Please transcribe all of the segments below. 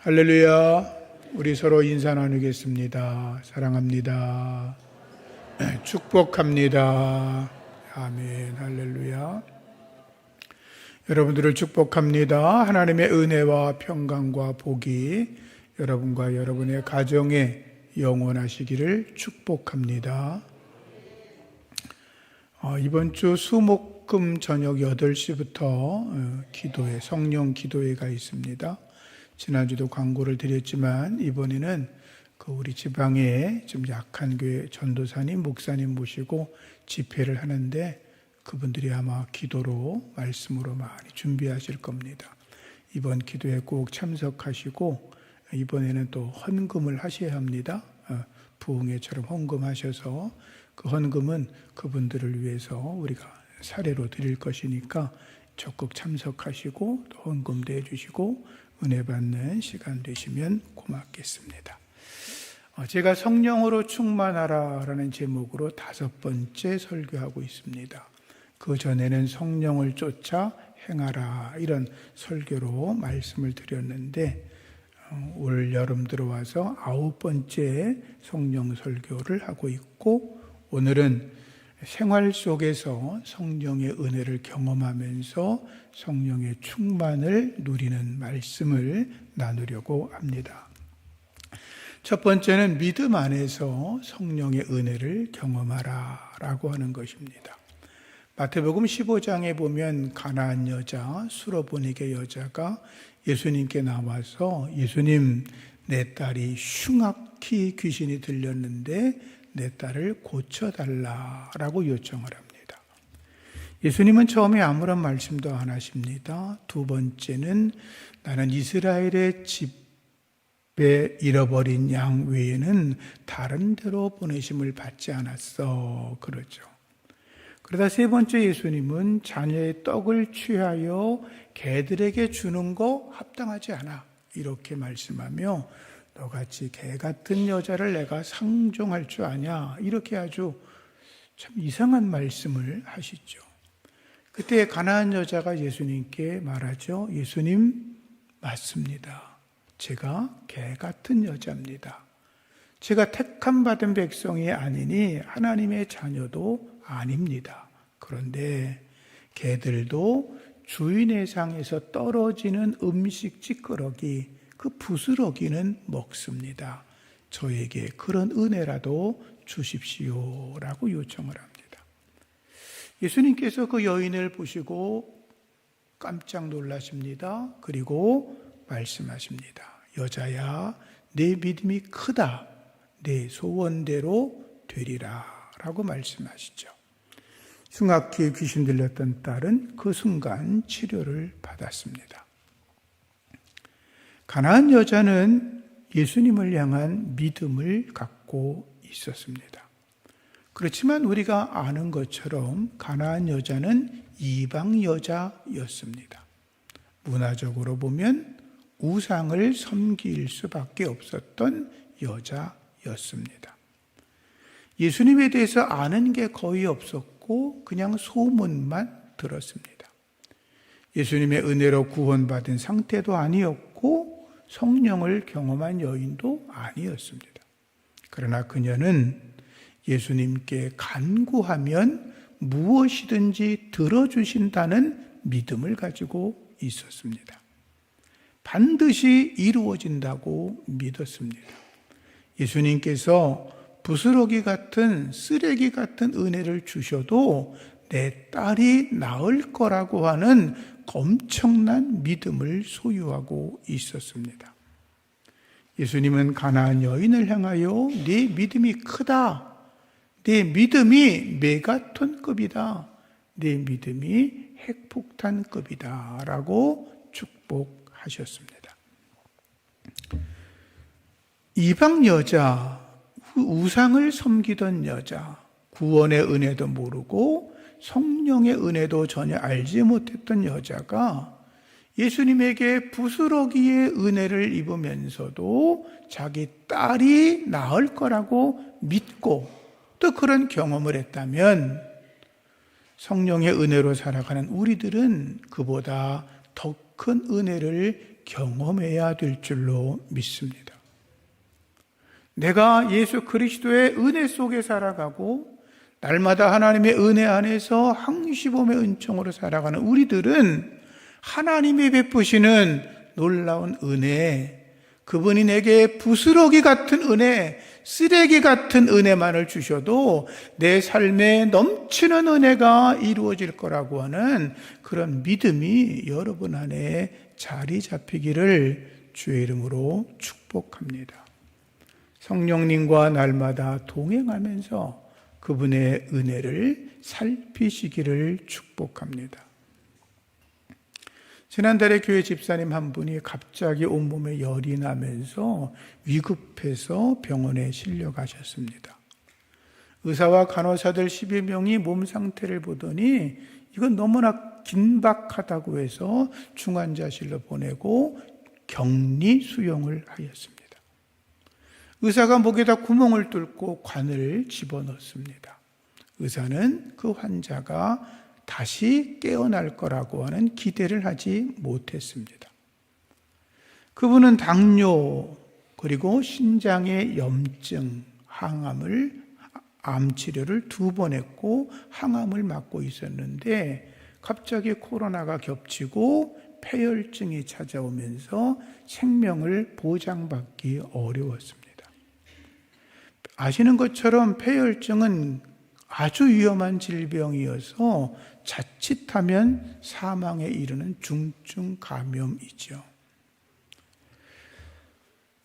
할렐루야. 우리 서로 인사 나누겠습니다. 사랑합니다. 축복합니다. 아멘. 할렐루야. 여러분들을 축복합니다. 하나님의 은혜와 평강과 복이 여러분과 여러분의 가정에 영원하시기를 축복합니다. 이번 주 수목금 저녁 8시부터 성령 기도회가 있습니다. 지난주도 광고를 드렸지만 이번에는 우리 지방에 좀 약한 교회 전도사님, 목사님 모시고 집회를 하는데 그분들이 아마 기도로 말씀으로 많이 준비하실 겁니다. 이번 기도에 꼭 참석하시고 이번에는 또 헌금을 하셔야 합니다. 부흥회처럼 헌금하셔서 그 헌금은 그분들을 위해서 우리가 사례로 드릴 것이니까 적극 참석하시고 또 헌금도 해주시고 은혜 받는 시간 되시면 고맙겠습니다. 제가 성령으로 충만하라 라는 제목으로 5번째 설교하고 있습니다. 그 전에는 성령을 쫓아 행하라 이런 설교로 말씀을 드렸는데 올 여름 들어와서 9번째 성령 설교를 하고 있고 오늘은 생활 속에서 성령의 은혜를 경험하면서 성령의 충만을 누리는 말씀을 나누려고 합니다. 첫 번째는 믿음 안에서 성령의 은혜를 경험하라 라고 하는 것입니다. 마태복음 15장에 보면 가나안 여자, 수로보니게 여자가 예수님께 나와서 예수님, 내 딸이 흉악히 귀신이 들렸는데 내 딸을 고쳐달라라고 요청을 합니다. 예수님은 처음에 아무런 말씀도 안 하십니다. 두 번째는 나는 이스라엘의 집에 잃어버린 양 외에는 다른 데로 보내심을 받지 않았어. 그러죠. 그러다 세 번째 예수님은 자녀의 떡을 취하여 개들에게 주는 거 합당하지 않아. 이렇게 말씀하며 너같이 개 같은 여자를 내가 상종할 줄 아냐? 이렇게 아주 참 이상한 말씀을 하시죠. 그때 가나안 여자가 예수님께 말하죠. 예수님, 맞습니다. 제가 개 같은 여자입니다. 제가 택함 받은 백성이 아니니 하나님의 자녀도 아닙니다. 그런데 개들도 주인의 상에서 떨어지는 음식 찌끄러기 그 부스러기는 먹습니다. 저에게 그런 은혜라도 주십시오라고 요청을 합니다. 예수님께서 그 여인을 보시고 깜짝 놀라십니다. 그리고 말씀하십니다. 여자야, 내 믿음이 크다. 내 소원대로 되리라 라고 말씀하시죠. 흉악히 귀신 들렸던 딸은 그 순간 치료를 받았습니다. 가나안 여자는 예수님을 향한 믿음을 갖고 있었습니다. 그렇지만 우리가 아는 것처럼 가나안 여자는 이방 여자였습니다. 문화적으로 보면 우상을 섬길 수밖에 없었던 여자였습니다. 예수님에 대해서 아는 게 거의 없었고 그냥 소문만 들었습니다. 예수님의 은혜로 구원받은 상태도 아니었고 성령을 경험한 여인도 아니었습니다. 그러나 그녀는 예수님께 간구하면 무엇이든지 들어주신다는 믿음을 가지고 있었습니다. 반드시 이루어진다고 믿었습니다. 예수님께서 부스러기 같은 쓰레기 같은 은혜를 주셔도 내 딸이 나을 거라고 하는 엄청난 믿음을 소유하고 있었습니다. 예수님은 가나안 여인을 향하여 네 믿음이 크다. 네 믿음이 메가톤급이다. 네 믿음이 핵폭탄급이다. 라고 축복하셨습니다. 이방 여자, 우상을 섬기던 여자, 구원의 은혜도 모르고 성령의 은혜도 전혀 알지 못했던 여자가 예수님에게 부스러기의 은혜를 입으면서도 자기 딸이 나을 거라고 믿고 또 그런 경험을 했다면 성령의 은혜로 살아가는 우리들은 그보다 더 큰 은혜를 경험해야 될 줄로 믿습니다. 내가 예수 그리스도의 은혜 속에 살아가고 날마다 하나님의 은혜 안에서 항시범의 은총으로 살아가는 우리들은 하나님이 베푸시는 놀라운 은혜, 그분이 내게 부스러기 같은 은혜, 쓰레기 같은 은혜만을 주셔도 내 삶에 넘치는 은혜가 이루어질 거라고 하는 그런 믿음이 여러분 안에 자리 잡히기를 주의 이름으로 축복합니다. 성령님과 날마다 동행하면서 그분의 은혜를 살피시기를 축복합니다. 지난달에 교회 집사님 한 분이 갑자기 온몸에 열이 나면서 위급해서 병원에 실려가셨습니다. 의사와 간호사들 12명이 몸 상태를 보더니 이건 너무나 긴박하다고 해서 중환자실로 보내고 격리 수용을 하였습니다. 의사가 목에다 구멍을 뚫고 관을 집어넣습니다. 의사는 그 환자가 다시 깨어날 거라고 하는 기대를 하지 못했습니다. 그분은 당뇨, 그리고 신장의 염증, 항암을, 암 치료를 2번 했고 항암을 맞고 있었는데 갑자기 코로나가 겹치고 폐혈증이 찾아오면서 생명을 보장받기 어려웠습니다. 아시는 것처럼 폐혈증은 아주 위험한 질병이어서 자칫하면 사망에 이르는 중증 감염이죠.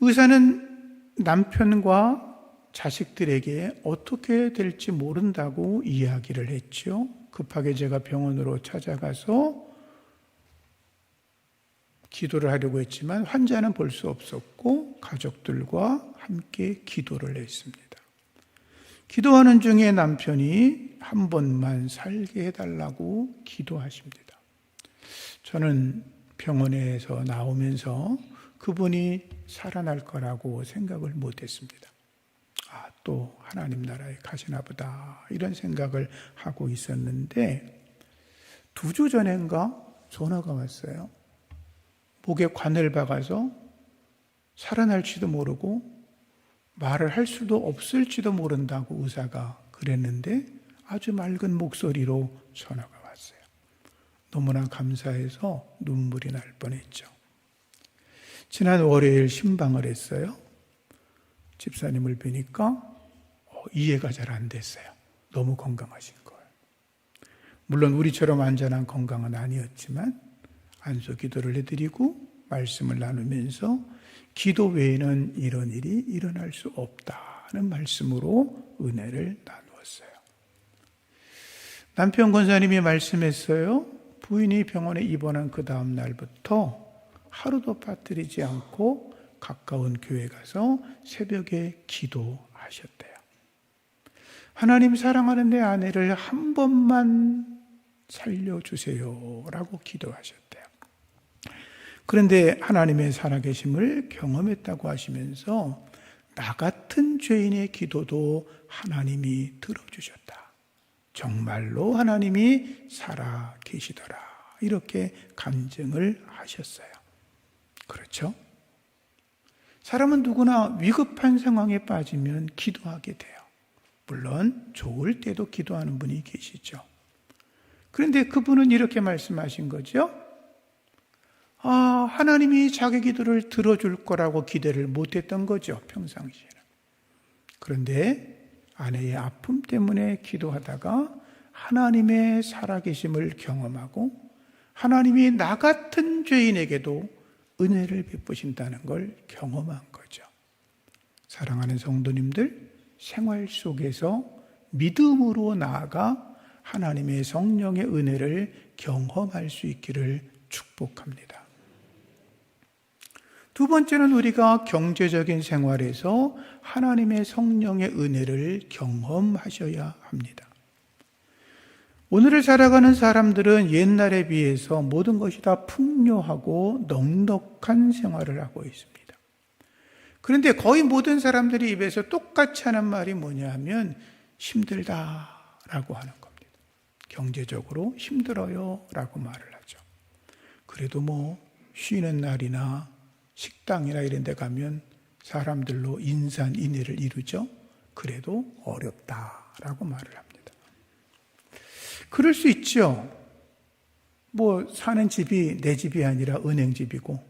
의사는 남편과 자식들에게 어떻게 될지 모른다고 이야기를 했죠. 급하게 제가 병원으로 찾아가서 기도를 하려고 했지만 환자는 볼 수 없었고 가족들과 함께 기도를 했습니다. 기도하는 중에 남편이 한 번만 살게 해달라고 기도하십니다. 저는 병원에서 나오면서 그분이 살아날 거라고 생각을 못했습니다. 또 하나님 나라에 가시나 보다 이런 생각을 하고 있었는데 2주 전인가 전화가 왔어요. 목에 관을 박아서 살아날지도 모르고 말을 할 수도 없을지도 모른다고 의사가 그랬는데 아주 맑은 목소리로 전화가 왔어요. 너무나 감사해서 눈물이 날 뻔했죠. 지난 월요일 신방을 했어요. 집사님을 뵈니까 이해가 잘 안 됐어요. 너무 건강하신 거예요. 물론 우리처럼 완전한 건강은 아니었지만 안수 기도를 해드리고 말씀을 나누면서 기도 외에는 이런 일이 일어날 수 없다는 말씀으로 은혜를 나누었어요. 남편 권사님이 말씀했어요. 부인이 병원에 입원한 그 다음 날부터 하루도 빠뜨리지 않고 가까운 교회 가서 새벽에 기도하셨대요. 하나님 사랑하는 내 아내를 한 번만 살려주세요 라고 기도하셨대요. 그런데 하나님의 살아계심을 경험했다고 하시면서 나 같은 죄인의 기도도 하나님이 들어주셨다. 정말로 하나님이 살아계시더라. 이렇게 간증을 하셨어요. 그렇죠? 사람은 누구나 위급한 상황에 빠지면 기도하게 돼요. 물론 좋을 때도 기도하는 분이 계시죠. 그런데 그분은 이렇게 말씀하신 거죠. 하나님이 자기 기도를 들어줄 거라고 기대를 못했던 거죠, 평상시에는. 그런데 아내의 아픔 때문에 기도하다가 하나님의 살아계심을 경험하고 하나님이 나 같은 죄인에게도 은혜를 베푸신다는 걸 경험한 거죠. 사랑하는 성도님들, 생활 속에서 믿음으로 나아가 하나님의 성령의 은혜를 경험할 수 있기를 축복합니다. 2번째는 우리가 경제적인 생활에서 하나님의 성령의 은혜를 경험하셔야 합니다. 오늘을 살아가는 사람들은 옛날에 비해서 모든 것이 다 풍요하고 넉넉한 생활을 하고 있습니다. 그런데 거의 모든 사람들이 입에서 똑같이 하는 말이 뭐냐 하면 힘들다라고 하는 겁니다. 경제적으로 힘들어요 라고 말을 하죠. 그래도 쉬는 날이나 식당이나 이런 데 가면 사람들로 인산인해를 이루죠. 그래도 어렵다라고 말을 합니다. 그럴 수 있죠. 사는 집이 내 집이 아니라 은행집이고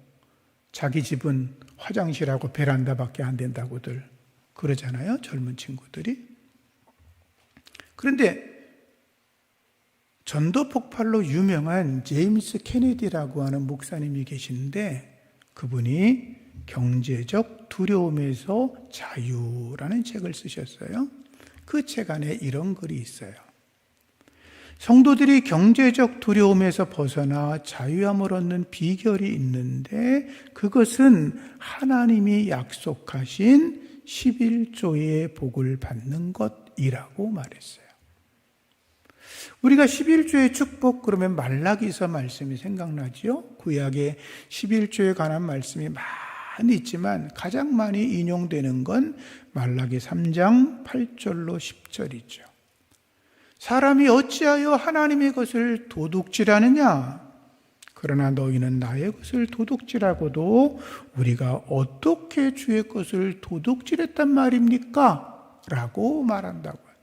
자기 집은 화장실하고 베란다밖에 안 된다고들 그러잖아요. 젊은 친구들이. 그런데 전도 폭발로 유명한 제임스 케네디라고 하는 목사님이 계시는데 그분이 경제적 두려움에서 자유라는 책을 쓰셨어요. 그 책 안에 이런 글이 있어요. 성도들이 경제적 두려움에서 벗어나 자유함을 얻는 비결이 있는데 그것은 하나님이 약속하신 11조의 복을 받는 것이라고 말했어요. 우리가 11조의 축복 그러면 말라기서 말씀이 생각나지요? 구약에 11조에 관한 말씀이 많이 있지만 가장 많이 인용되는 건 말라기 3장 8절로 10절이죠. 사람이 어찌하여 하나님의 것을 도둑질하느냐? 그러나 너희는 나의 것을 도둑질하고도 우리가 어떻게 주의 것을 도둑질했단 말입니까? 라고 말한다고 합니다.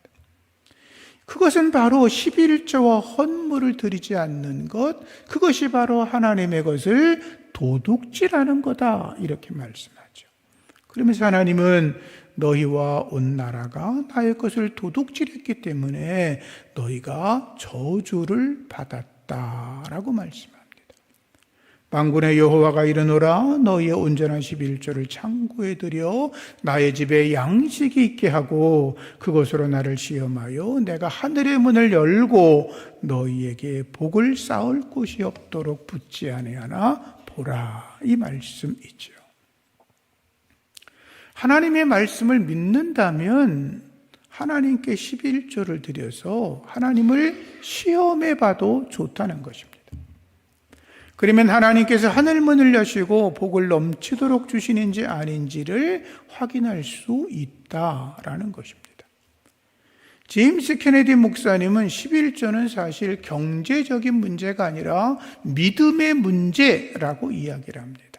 그것은 바로 11조와 헌물을 드리지 않는 것, 그것이 바로 하나님의 것을 도둑질하는 거다 이렇게 말씀하죠. 그러면서 하나님은 너희와 온 나라가 나의 것을 도둑질했기 때문에 너희가 저주를 받았다라고 말씀합니다. 만군의 여호와가 이르노라 너희의 온전한 11조를 창고에 들여 나의 집에 양식이 있게 하고 그것으로 나를 시험하여 내가 하늘의 문을 열고 너희에게 복을 쌓을 곳이 없도록 붙지 아니하나 보라 이 말씀이죠. 하나님의 말씀을 믿는다면 하나님께 11조를 드려서 하나님을 시험해 봐도 좋다는 것입니다. 그러면 하나님께서 하늘문을 여시고 복을 넘치도록 주시는지 아닌지를 확인할 수 있다라는 것입니다. 제임스 케네디 목사님은 11조는 사실 경제적인 문제가 아니라 믿음의 문제라고 이야기를 합니다.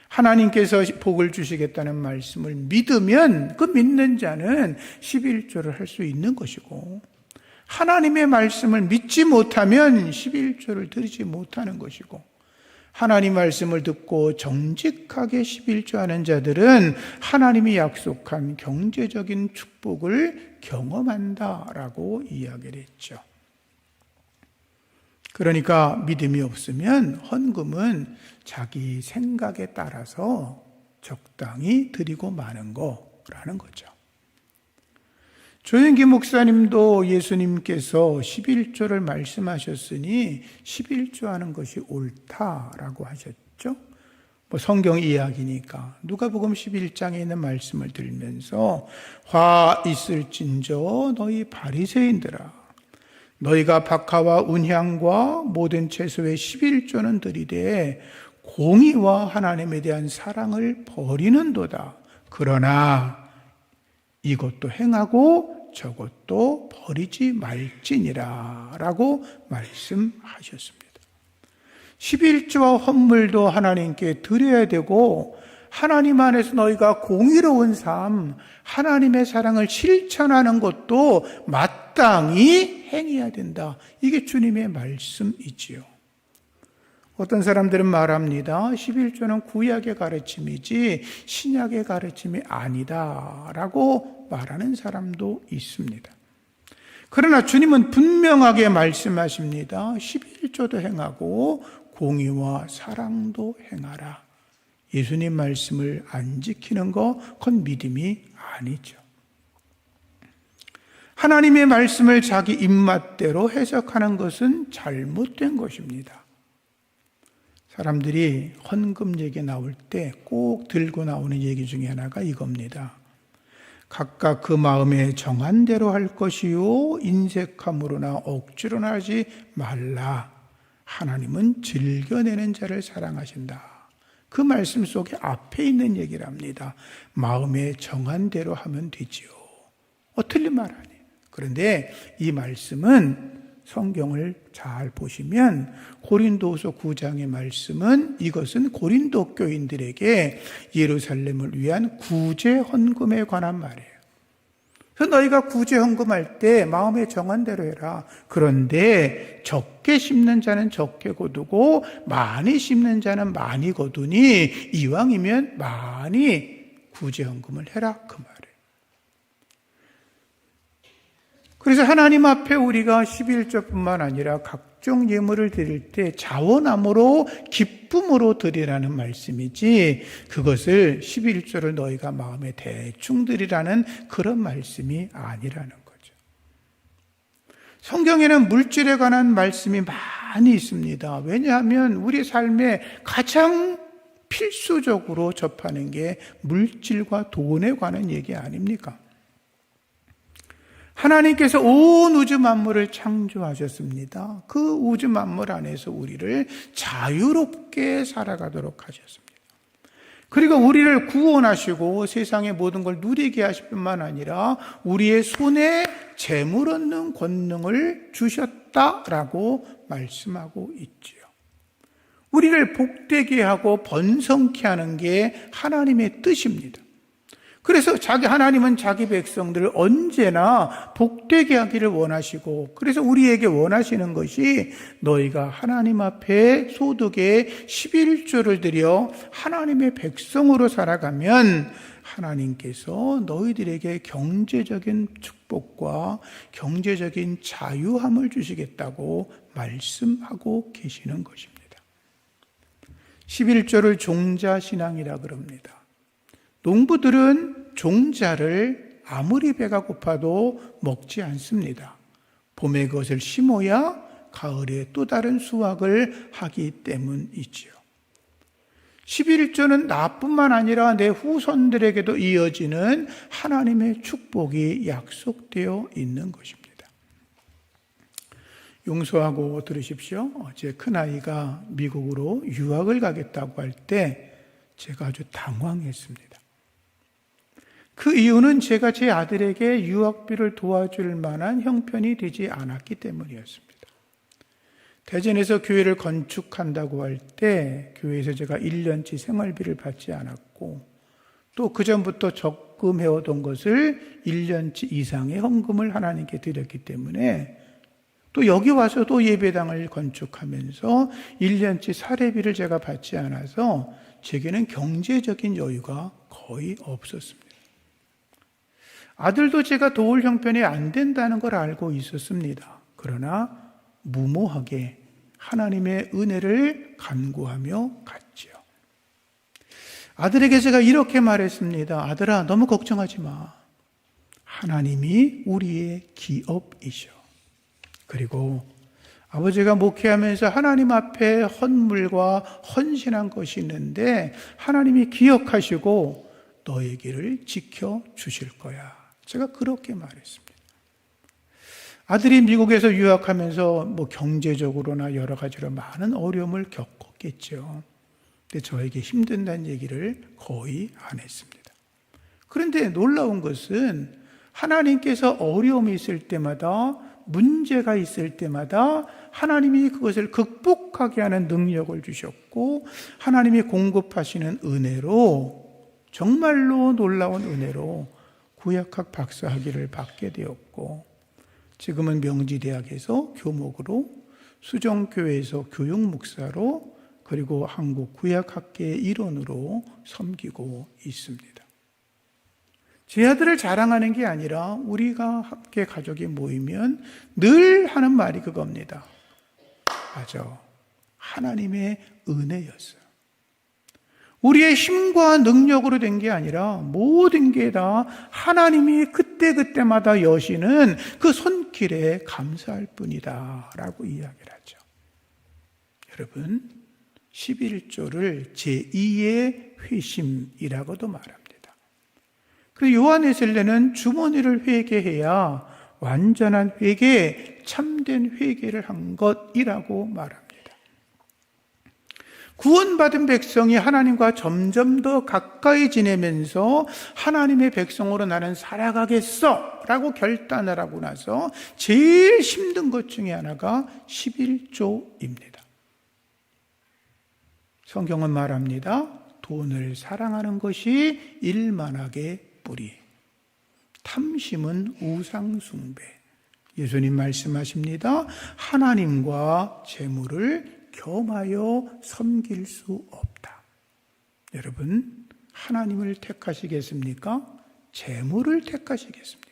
하나님께서 복을 주시겠다는 말씀을 믿으면 그 믿는 자는 11조를 할 수 있는 것이고 하나님의 말씀을 믿지 못하면 11조를 드리지 못하는 것이고 하나님 말씀을 듣고 정직하게 11조 하는 자들은 하나님이 약속한 경제적인 축복을 경험한다라고 이야기를 했죠. 그러니까 믿음이 없으면 헌금은 자기 생각에 따라서 적당히 드리고 마는 거라는 거죠. 조영기 목사님도 예수님께서 11조를 말씀하셨으니 11조 하는 것이 옳다라고 하셨죠. 성경 이야기니까 누가복음 11장에 있는 말씀을 들면서 화 있을진저 너희 바리새인들아 너희가 박하와 운향과 모든 채소의 11조는 드리되 공의와 하나님에 대한 사랑을 버리는도다. 그러나 이것도 행하고 저것도 버리지 말지니라 라고 말씀하셨습니다. 11조와 헌물도 하나님께 드려야 되고 하나님 안에서 너희가 공의로운 삶, 하나님의 사랑을 실천하는 것도 마땅히 행해야 된다. 이게 주님의 말씀이지요. 어떤 사람들은 말합니다. 11조는 구약의 가르침이지 신약의 가르침이 아니다 라고 말하는 사람도 있습니다. 그러나 주님은 분명하게 말씀하십니다. 11조도 행하고 공의와 사랑도 행하라. 예수님 말씀을 안 지키는 거 그건 믿음이 아니죠. 하나님의 말씀을 자기 입맛대로 해석하는 것은 잘못된 것입니다. 사람들이 헌금 얘기 나올 때 꼭 들고 나오는 얘기 중에 하나가 이겁니다. 각각 그 마음에 정한 대로 할 것이요 인색함으로나 억지로나 하지 말라. 하나님은 즐겨내는 자를 사랑하신다. 그 말씀 속에 앞에 있는 얘기를 합니다. 마음에 정한 대로 하면 되지요. 틀린 말 아니에요. 그런데 이 말씀은 성경을 잘 보시면 고린도후서 9장의 말씀은 이것은 고린도 교인들에게 예루살렘을 위한 구제 헌금에 관한 말이에요. 그래서 너희가 구제 헌금할 때 마음에 정한 대로 해라. 그런데 적게 심는 자는 적게 거두고 많이 심는 자는 많이 거두니 이왕이면 많이 구제 헌금을 해라, 그 말이에요. 그래서 하나님 앞에 우리가 11조뿐만 아니라 각종 예물을 드릴 때 자원함으로 기쁨으로 드리라는 말씀이지, 그것을 11조를 너희가 마음에 대충 드리라는 그런 말씀이 아니라는 거죠. 성경에는 물질에 관한 말씀이 많이 있습니다. 왜냐하면 우리 삶에 가장 필수적으로 접하는 게 물질과 돈에 관한 얘기 아닙니까? 하나님께서 온 우주 만물을 창조하셨습니다. 그 우주 만물 안에서 우리를 자유롭게 살아가도록 하셨습니다. 그리고 우리를 구원하시고 세상의 모든 걸 누리게 하실 뿐만 아니라 우리의 손에 재물 얻는 권능을 주셨다라고 말씀하고 있지요. 우리를 복되게 하고 번성케 하는 게 하나님의 뜻입니다. 그래서 하나님은 자기 백성들을 언제나 복되게 하기를 원하시고, 그래서 우리에게 원하시는 것이 너희가 하나님 앞에 소득의 11조를 드려 하나님의 백성으로 살아가면 하나님께서 너희들에게 경제적인 축복과 경제적인 자유함을 주시겠다고 말씀하고 계시는 것입니다. 11조를 종자신앙이라 그럽니다. 농부들은 종자를 아무리 배가 고파도 먹지 않습니다. 봄에 그것을 심어야 가을에 또 다른 수확을 하기 때문이지요. 11조는 나뿐만 아니라 내 후손들에게도 이어지는 하나님의 축복이 약속되어 있는 것입니다. 용서하고 들으십시오. 제 큰아이가 미국으로 유학을 가겠다고 할 때 제가 아주 당황했습니다. 그 이유는 제가 제 아들에게 유학비를 도와줄 만한 형편이 되지 않았기 때문이었습니다. 대전에서 교회를 건축한다고 할 때 교회에서 제가 1년치 생활비를 받지 않았고, 또 그전부터 적금해오던 것을 1년치 이상의 헌금을 하나님께 드렸기 때문에, 또 여기 와서 또 예배당을 건축하면서 1년치 사례비를 제가 받지 않아서 제게는 경제적인 여유가 거의 없었습니다. 아들도 제가 도울 형편이 안 된다는 걸 알고 있었습니다. 그러나 무모하게 하나님의 은혜를 간구하며 갔지요. 아들에게 제가 이렇게 말했습니다. 아들아, 너무 걱정하지 마. 하나님이 우리의 기업이셔. 그리고 아버지가 목회하면서 하나님 앞에 헌물과 헌신한 것이 있는데 하나님이 기억하시고 너의 길을 지켜주실 거야. 제가 그렇게 말했습니다. 아들이 미국에서 유학하면서 경제적으로나 여러 가지로 많은 어려움을 겪었겠죠. 근데 저에게 힘든다는 얘기를 거의 안 했습니다. 그런데 놀라운 것은 하나님께서 어려움이 있을 때마다, 문제가 있을 때마다 하나님이 그것을 극복하게 하는 능력을 주셨고, 하나님이 공급하시는 은혜로, 정말로 놀라운 은혜로 구약학 박사학위를 받게 되었고, 지금은 명지대학에서 교목으로, 수정교회에서 교육목사로, 그리고 한국 구약학계의 일원으로 섬기고 있습니다. 제 아들을 자랑하는 게 아니라 우리가 함께 가족이 모이면 늘 하는 말이 그겁니다. 맞아. 하나님의 은혜였어요. 우리의 힘과 능력으로 된 게 아니라 모든 게 다 하나님이 그때그때마다 여시는 그 손길에 감사할 뿐이다 라고 이야기를 하죠. 여러분, 11조를 제2의 회심이라고도 말합니다. 그리고 요한에셀레는 주머니를 회개해야 완전한 회개, 참된 회개를 한 것이라고 말합니다. 구원받은 백성이 하나님과 점점 더 가까이 지내면서 하나님의 백성으로 나는 살아가겠어 라고 결단을 하고 나서 제일 힘든 것 중에 하나가 11조입니다. 성경은 말합니다. 돈을 사랑하는 것이 일만하게 뿌리, 탐심은 우상숭배. 예수님 말씀하십니다. 하나님과 재물을 겸하여 섬길 수 없다. 여러분, 하나님을 택하시겠습니까? 재물을 택하시겠습니까?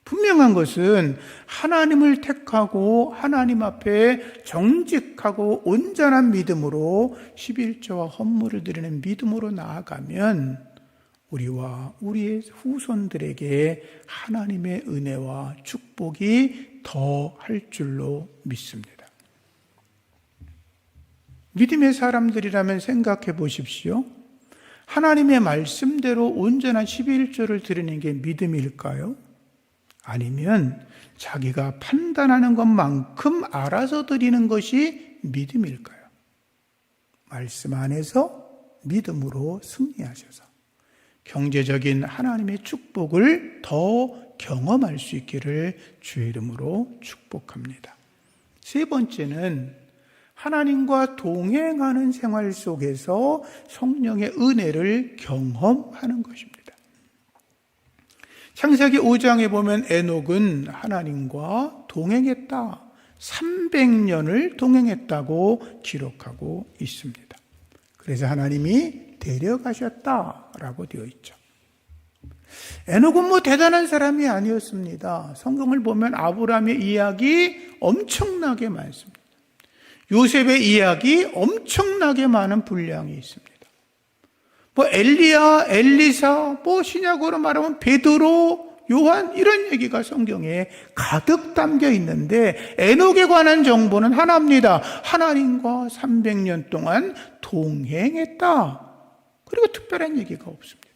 분명한 것은 하나님을 택하고 하나님 앞에 정직하고 온전한 믿음으로 11조와 헌물을 드리는 믿음으로 나아가면 우리와 우리의 후손들에게 하나님의 은혜와 축복이 더할 줄로 믿습니다. 믿음의 사람들이라면 생각해 보십시오. 하나님의 말씀대로 온전한 11조를 드리는 게 믿음일까요? 아니면 자기가 판단하는 것만큼 알아서 드리는 것이 믿음일까요? 말씀 안에서 믿음으로 승리하셔서 경제적인 하나님의 축복을 더 경험할 수 있기를 주의 이름으로 축복합니다. 세 번째는 하나님과 동행하는 생활 속에서 성령의 은혜를 경험하는 것입니다. 창세기 5장에 보면 에녹은 하나님과 동행했다. 300년을 동행했다고 기록하고 있습니다. 그래서 하나님이 데려가셨다라고 되어 있죠. 에녹은 대단한 사람이 아니었습니다. 성경을 보면 아브라함의 이야기 엄청나게 많습니다. 요셉의 이야기 엄청나게 많은 분량이 있습니다. 엘리야, 엘리사, 신약으로 말하면 베드로, 요한 이런 얘기가 성경에 가득 담겨 있는데 에녹에 관한 정보는 하나입니다. 하나님과 300년 동안 동행했다. 그리고 특별한 얘기가 없습니다.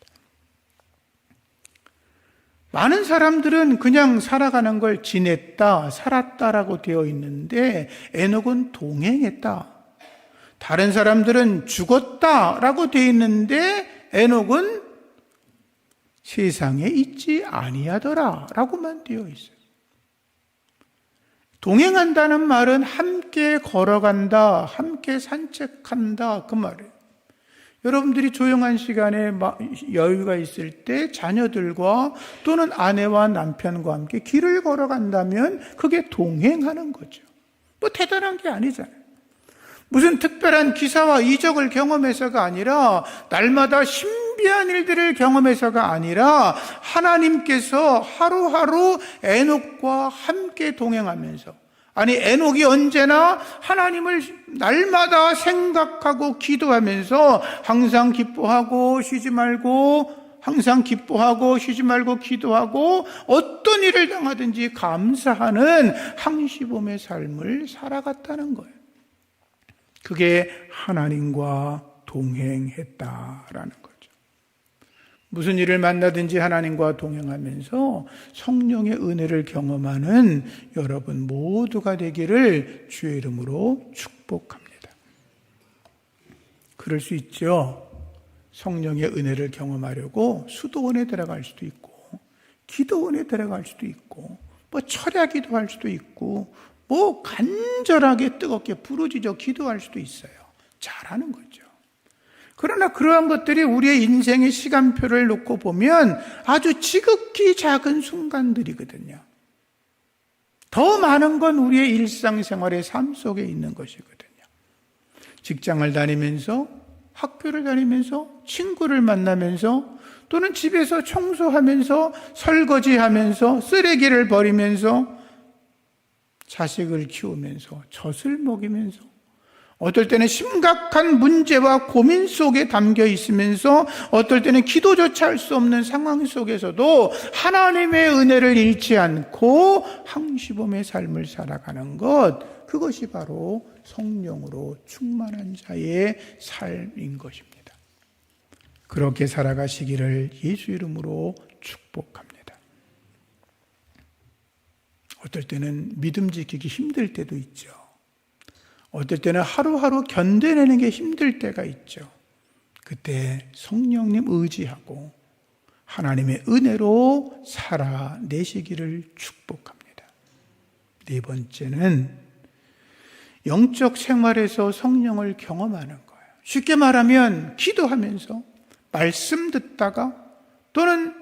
많은 사람들은 그냥 살아가는 걸 지냈다, 살았다라고 되어 있는데 에녹은 동행했다. 다른 사람들은 죽었다라고 되어 있는데 에녹은 세상에 있지 아니하더라라고만 되어 있어요. 동행한다는 말은 함께 걸어간다, 함께 산책한다 그 말이에요. 여러분들이 조용한 시간에 여유가 있을 때 자녀들과 또는 아내와 남편과 함께 길을 걸어간다면 그게 동행하는 거죠. 대단한 게 아니잖아요. 무슨 특별한 기사와 이적을 경험해서가 아니라 날마다 신비한 일들을 경험해서가 아니라 하나님께서 하루하루 에녹과 함께 동행하면서 에녹이 언제나 하나님을 날마다 생각하고 기도하면서 항상 기뻐하고 쉬지 말고 항상 기뻐하고 쉬지 말고 기도하고 어떤 일을 당하든지 감사하는 항시범의 삶을 살아갔다는 거예요. 그게 하나님과 동행했다라는 거죠. 무슨 일을 만나든지 하나님과 동행하면서 성령의 은혜를 경험하는 여러분 모두가 되기를 주의 이름으로 축복합니다. 그럴 수 있죠. 성령의 은혜를 경험하려고 수도원에 들어갈 수도 있고 기도원에 들어갈 수도 있고 철야기도 할 수도 있고 간절하게 뜨겁게 부르짖어 기도할 수도 있어요. 잘하는 거죠. 그러나 그러한 것들이 우리의 인생의 시간표를 놓고 보면 아주 지극히 작은 순간들이거든요. 더 많은 건 우리의 일상생활의 삶 속에 있는 것이거든요. 직장을 다니면서, 학교를 다니면서, 친구를 만나면서, 또는 집에서 청소하면서, 설거지하면서, 쓰레기를 버리면서, 자식을 키우면서, 젖을 먹이면서, 어떨 때는 심각한 문제와 고민 속에 담겨 있으면서 어떨 때는 기도조차 할 수 없는 상황 속에서도 하나님의 은혜를 잃지 않고 항시범의 삶을 살아가는 것, 그것이 바로 성령으로 충만한 자의 삶인 것입니다. 그렇게 살아가시기를 예수 이름으로 축복합니다. 어떨 때는 믿음 지키기 힘들 때도 있죠. 어떨 때는 하루하루 견뎌내는 게 힘들 때가 있죠. 그때 성령님 의지하고 하나님의 은혜로 살아내시기를 축복합니다. 네 번째는 영적 생활에서 성령을 경험하는 거예요. 쉽게 말하면 기도하면서 말씀 듣다가 또는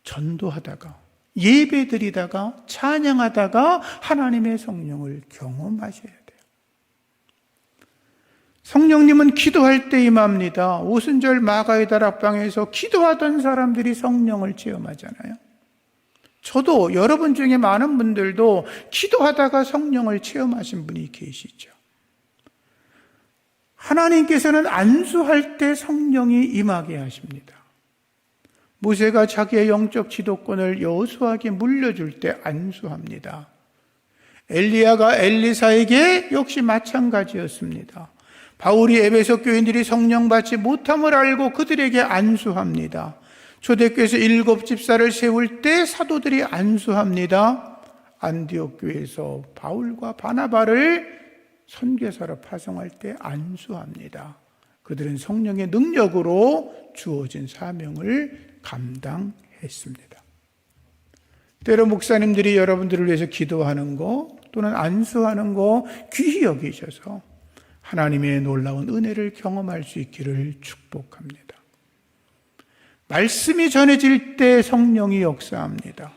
전도하다가 예배 드리다가 찬양하다가 하나님의 성령을 경험하셔야 돼요. 성령님은 기도할 때 임합니다. 오순절 마가의 다락방에서 기도하던 사람들이 성령을 체험하잖아요. 저도 여러분 중에 많은 분들도 기도하다가 성령을 체험하신 분이 계시죠. 하나님께서는 안수할 때 성령이 임하게 하십니다. 모세가 자기의 영적 지도권을 여호수아에게 물려줄 때 안수합니다. 엘리야가 엘리사에게 역시 마찬가지였습니다. 바울이 에베소 교인들이 성령 받지 못함을 알고 그들에게 안수합니다. 초대교회에서 7 집사를 세울 때 사도들이 안수합니다. 안디옥 교회에서 바울과 바나바를 선교사로 파송할 때 안수합니다. 그들은 성령의 능력으로 주어진 사명을 감당했습니다. 때로 목사님들이 여러분들을 위해서 기도하는 거 또는 안수하는 거 귀히 여기셔서 하나님의 놀라운 은혜를 경험할 수 있기를 축복합니다. 말씀이 전해질 때 성령이 역사합니다.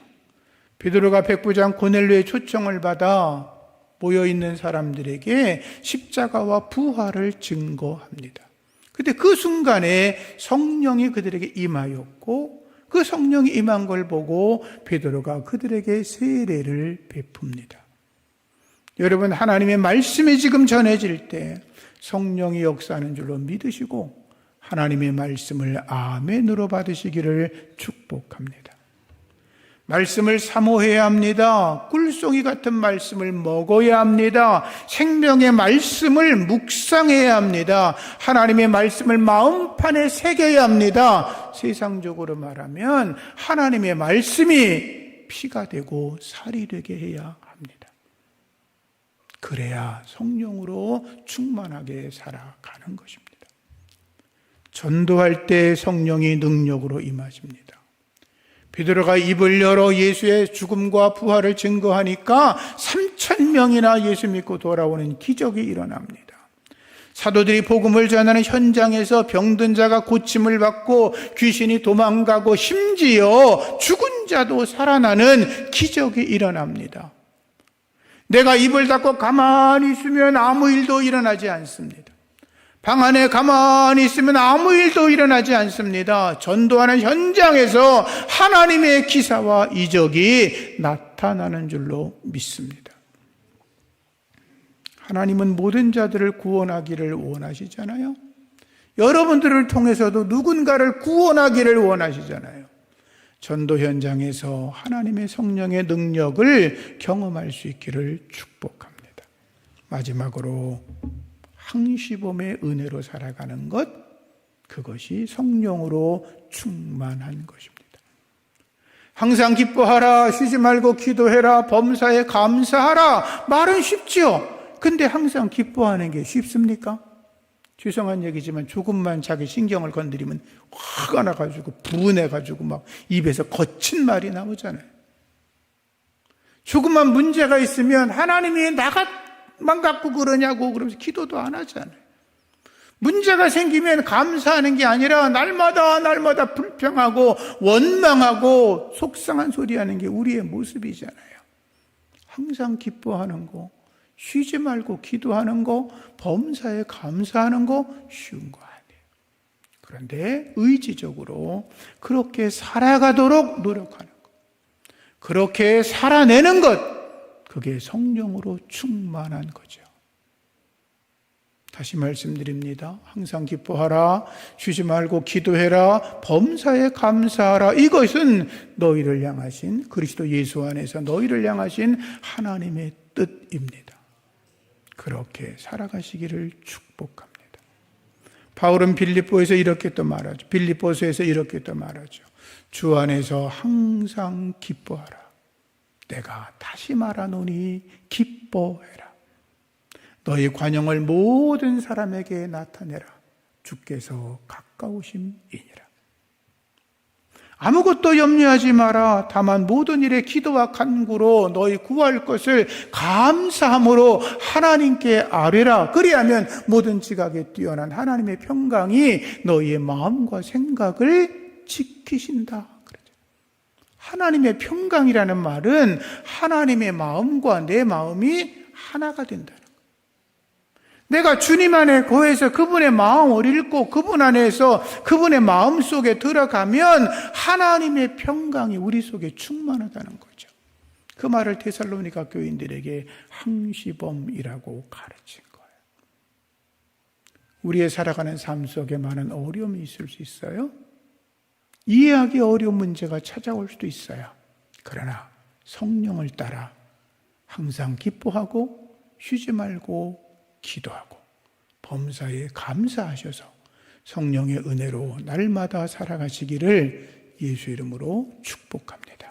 베드로가 백부장 고넬료의 초청을 받아 모여있는 사람들에게 십자가와 부활을 증거합니다. 근데 그 순간에 성령이 그들에게 임하였고 그 성령이 임한 걸 보고 베드로가 그들에게 세례를 베풉니다. 여러분, 하나님의 말씀이 지금 전해질 때 성령이 역사하는 줄로 믿으시고 하나님의 말씀을 아멘으로 받으시기를 축복합니다. 말씀을 사모해야 합니다. 꿀송이 같은 말씀을 먹어야 합니다. 생명의 말씀을 묵상해야 합니다. 하나님의 말씀을 마음판에 새겨야 합니다. 세상적으로 말하면 하나님의 말씀이 피가 되고 살이 되게 해야 합니다. 그래야 성령으로 충만하게 살아가는 것입니다. 전도할 때 성령이 능력으로 임하십니다. 베드로가 입을 열어 예수의 죽음과 부활을 증거하니까 3,000명이나 예수 믿고 돌아오는 기적이 일어납니다. 사도들이 복음을 전하는 현장에서 병든 자가 고침을 받고 귀신이 도망가고 심지어 죽은 자도 살아나는 기적이 일어납니다. 내가 입을 닫고 가만히 있으면 아무 일도 일어나지 않습니다. 방 안에 가만히 있으면 아무 일도 일어나지 않습니다. 전도하는 현장에서 하나님의 기사와 이적이 나타나는 줄로 믿습니다. 하나님은 모든 자들을 구원하기를 원하시잖아요. 여러분들을 통해서도 누군가를 구원하기를 원하시잖아요. 전도 현장에서 하나님의 성령의 능력을 경험할 수 있기를 축복합니다. 마지막으로 항시범의 은혜로 살아가는 것, 그것이 성령으로 충만한 것입니다. 항상 기뻐하라, 쉬지 말고 기도해라, 범사에 감사하라. 말은 쉽지요. 근데 항상 기뻐하는 게 쉽습니까? 죄송한 얘기지만 조금만 자기 신경을 건드리면 화가 나가지고 분해가지고 막 입에서 거친 말이 나오잖아요. 조금만 문제가 있으면 하나님이 나만 갖고 그러냐고 그러면서 기도도 안 하잖아요. 문제가 생기면 감사하는 게 아니라 날마다 불평하고 원망하고 속상한 소리하는 게 우리의 모습이잖아요. 항상 기뻐하는 거, 쉬지 말고 기도하는 거, 범사에 감사하는 거 쉬운 거 아니에요. 그런데 의지적으로 그렇게 살아가도록 노력하는 것, 그렇게 살아내는 것, 그게 성령으로 충만한 거죠. 다시 말씀드립니다. 항상 기뻐하라, 쉬지 말고 기도해라, 범사에 감사하라. 이것은 너희를 향하신, 그리스도 예수 안에서 너희를 향하신 하나님의 뜻입니다. 그렇게 살아가시기를 축복합니다. 바울은 빌립보에서 이렇게 또 말하죠. 빌립보서에서 이렇게 또 말하죠. 주 안에서 항상 기뻐하라. 내가 다시 말하노니 기뻐해라. 너희 관용을 모든 사람에게 나타내라. 주께서 가까우심이니라. 아무것도 염려하지 마라. 다만 모든 일에 기도와 간구로 너희 구할 것을 감사함으로 하나님께 아뢰라. 그리하면 모든 지각에 뛰어난 하나님의 평강이 너희의 마음과 생각을 지키신다. 하나님의 평강이라는 말은 하나님의 마음과 내 마음이 하나가 된다는 거예요. 내가 주님 안에 거해서 그분의 마음을 읽고 그분 안에서 그분의 마음 속에 들어가면 하나님의 평강이 우리 속에 충만하다는 거죠. 그 말을 데살로니가 교인들에게 항시범이라고 가르친 거예요. 우리의 살아가는 삶 속에 많은 어려움이 있을 수 있어요. 이해하기 어려운 문제가 찾아올 수도 있어요. 그러나 성령을 따라 항상 기뻐하고 쉬지 말고 기도하고 범사에 감사하셔서 성령의 은혜로 날마다 살아가시기를 예수 이름으로 축복합니다.